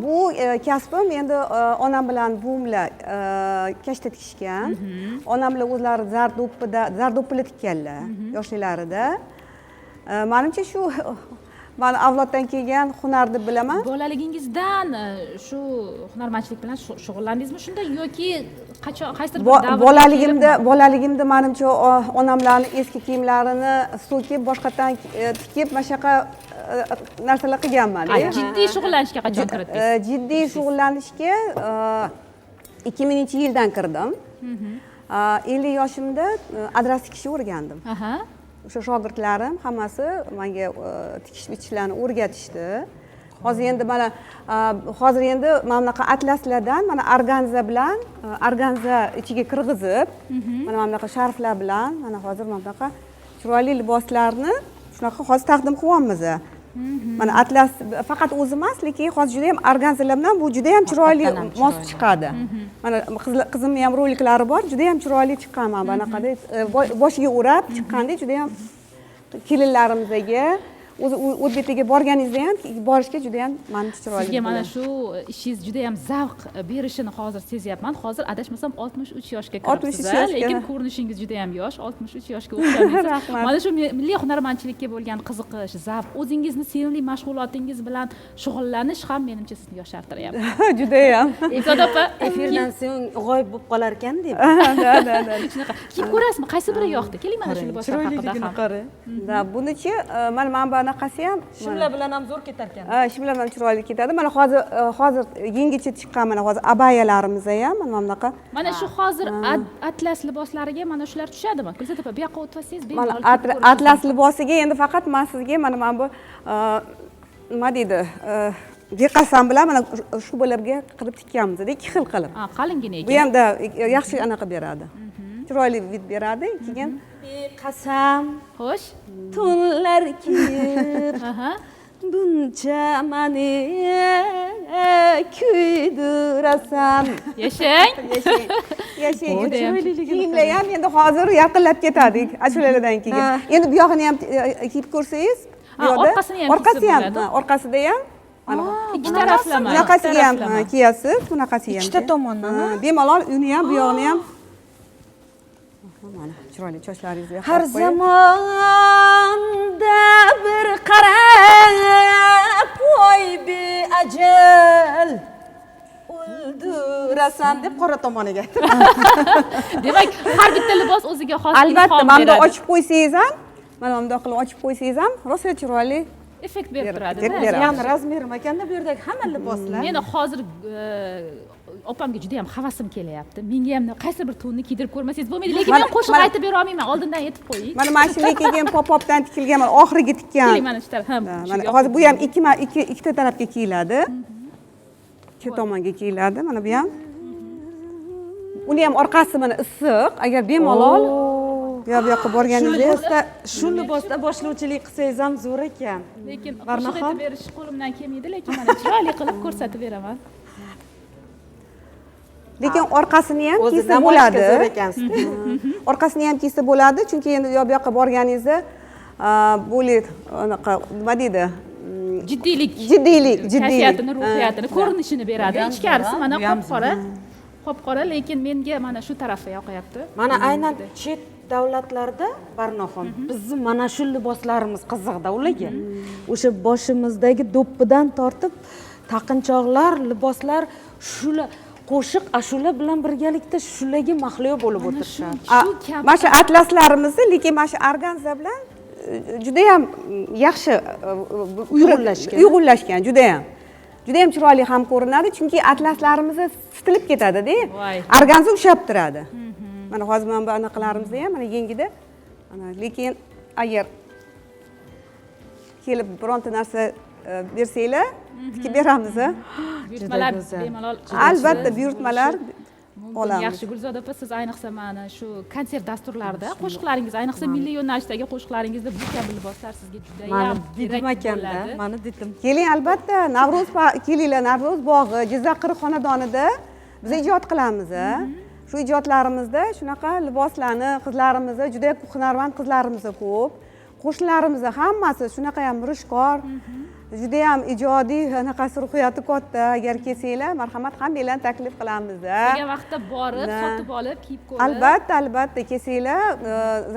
Bu kasbim endi onam bilan buvimlar kashta tikishgan. Onam bilan o'zlari zardo'ppila tikkanlar yoshliklarida. Menimcha shu mani avloddan kelgan hunarni bilaman. Bolaligingizdan shu hunarmandchilik bilan shug'ullandingizmi shunda yoki qaysidir bolaligimda menimcha onamlarning eski kiyimlarini so'kib boshqatdan tikib mana shunaqa narsalar qilganman. Jiddiy shug'ullanishga qachon kirdingiz? Jiddiy shug'ullanishga 2000-yildan kirdim. 50 yoshimda adras tikishni o'rgandim. O'sha shogirdlarim hammasi menga tikish bichishlarni o'rgatishdi. Hozir endi mana mana bunaqa atlaslardan mana organza ichiga kirgizib, mana bunaqa sharflar bilan mana hozir mana bunaqa chiroyli liboslarni shunaqa hozir taqdim qilyapmiz. Mana atlas faqat o'zi emas, lekin hozir juda ham organzalar bilan bu juda ham chiroyli mos chiqadi. Mana qizimning ham roliklari bor, juda ham chiroyli chiqqan mana bunaqada boshiga o'rab chiqqanda juda ham kelinlarimizga o'zbeklarga borganingizda ham borishga juda ham menimcha chiroyli. Sizga mana shu ishingiz juda ham zavq berishini hozir sezyapman. Hozir adashmasam 63 yoshga kiribsiz, lekin ko'rinishingiz juda ham yosh, 63 yoshga o'xshaysiz. Mana shu milliy hunarmandchilikka bo'lgan qiziqish, zavq, o'zingizni sevimli mashg'ulotingiz bilan shug'ullanish ham menimcha sizni yoshartiryapti. Juda ham. Iftot opa, efirdan so'ng g'oyib bo'lib qolar ekan deb. Shunaqa. Kiyib ko'rasizmi? Qaysi biri yoqdi? Keling mana shu liboslar haqida ham. Qara. Bunachi mana bunaqasi ham shimlar bilan ham zo'r ketar ekan. Shimlar bilan chiroyli ketadi. Mana hozir yengilcha chiqqan mana hozir abayalarimiz ham mana bunaqa. Mana shu hozir atlas liboslariga mana shular tushadimi? Gulzat opa, bu yoqqa o'tib mana atlas libosiga endi faqat men sizga mana bu nima deydi? Beqasam bilan mana shu bo'larga qilib tikkanmiz, 2 xil qilib. Qalingina ekan. Bu ham yaxshi anaqa beradi. Chiroyli vid beradi. Keyin beqasam xo'sh, tunlar kir buncha mani kuydirasan. Yashang. Yashang. Kiyimlar ham endi hozir yaqinlab ketadik ashulalardan keyin. Endi bu yog'ini ham kiyib ko'rsangiz, orqasida ham ikki taraflama. Bunaqasiga ham kiyasiz, bunaqasiga ham. Ikkita tomondan. Bemalol uni ham, bu yog'ini ham. Mana chiroyli sochlaringizni har zamonda bir qarab qo'y beajal o'ldirasan deb qora tomoniga. Demak, har bitta libos o'ziga xos ilhom beradi. Albatta, mana bunday ochib qo'ysangiz ham, mana bunday qilib ochib qo'ysangiz ham, rosa chiroyli effekt berib turadi. Ya'ni razmerim ekanda bu yerdagi hamma liboslar. Meni hozir opamga juda ham havasim kelyapti. Menga ham qaysi bir to'nni kiydirib ko'rmasangiz bo'lmaydi, lekin men qo'shiq aytib bera olmayman. Oldindan aytib qo'ying. Mana keyin pop-popdan tikilgan, mana oxiriga tikkan. Mana shu taraf. Mana hozir bu ham ikkita tarafga kiyiladi. Ikki tomonga kiyiladi. Mana bu ham. Uni ham orqasi mana issiq. Agar bemalol bu yoqqa borganingizda shu libosda boshlovchilik qilsangiz ham zo'r ekan. Lekin qo'shiq aytib berish qo'limdan kelmaydi, lekin mana chiroyli qilib ko'rsatib beraman. Lekin orqasini ham kiysa bo'ladi. Orqasini ham kiysa bo'ladi, chunki endi bu yoqqa borganingizda bo'lib anaqa nima deydi? Jiddiylik, kayfiyatini, ruhiyatini, ko'rinishini beradi. Ichkarisi mana qop-qora, lekin menga mana shu tarafi yoqayapti. Mana aynan chet davlatlarda Barnoxon bizni mana shu liboslarimiz qiziqda ularga. O'sha boshimizdagi do'ppidan tortib taqinchoqlar, liboslar shular qo'shiq ashula bilan birgalikda shularga mahliyo bo'lib o'tirishadi. Mana shu atlaslarimizni, lekin mana shu organza bilan juda ham yaxshi uyg'unlashgan, juda ham chiroyli ham ko'rinadi, chunki atlaslarimiz sitilib ketadi-da. Organza ushlab turadi. Mana hozir mana bu anaqalarimizda ham mana yengida. Lekin agar kelib bironta narsa bersanglar, tikib beramiz. Buyurtmalar bemalol. Albatta, buyurtmalar olamiz. Yaxshi, Gulzod opa, siz ayniqsa mana shu konsert dasturlarida qo'shiqlaringiz, ayniqsa milliy yo'nalishdagi qo'shiqlaringizda bu kabi liboslar sizga juda ham kerak bo'ladi. Mana dedim. Keling, albatta, kelinglar, Navro'z bog'i, Jizzax xonadonida biz ijod qilamiz. Shu ijodlarimizda shunaqa liboslarni qizlarimiz, juda hunarmand qizlarimiz ko'p. Qo'shnilarimiz hammasi shunaqa ham mirishkor, judayam ijodiy anaqasi ruhiyati katta. Agar kelsanglar, marhamat, hammanglarni taklif qilamiz. Degan vaqtda borib, sotib olib, kiyib ko'rib. Albatta, kelsanglar,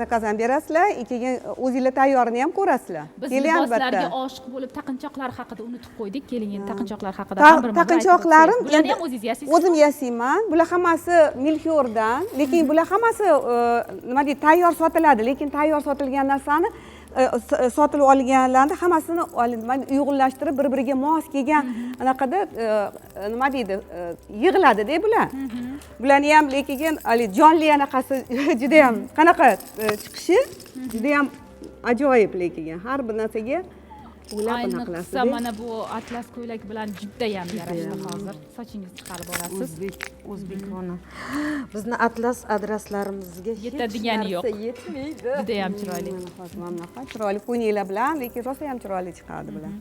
zakaz ham berasizlar, keyin o'zingizlar tayyorini ham ko'rasizlar. Biz liboslarga oshiq bo'lib, taqinchoqlar haqida unutib qo'ydik. Keling, endi taqinchoqlar haqida ham bir taqinchoqlarim bularni ham o'zingiz yasaysizmi? O'zim yasayman. Bular hammasi milxiyordan, lekin bular hammasi nima deydi, tayyor sotiladi, lekin tayyor sotilgan narsani sotilib olganlarni hammasini uyg'unlashtirib bir-biriga mos kelgan anaqada nima deydi, yig'iladi-da bular. Bularni ham lekin jonli anaqasi juda ham qanaqa chiqishi juda ham ajoyib, lekin har bir narsaga o'ylab anaqa qilasiz. Ayniqsa mana bu atlas ko'ylak bilan juda ham yarashdi hozir. Sochingizni chiqarib olasiz. O'zbekona. Bizni atlas adreslarimizga yetadigani yo'q. Yetmaydi. Juda ham chiroyli. Chiroyli po'ninglar bilan, lekin rosa ham chiroyli chiqadi bular.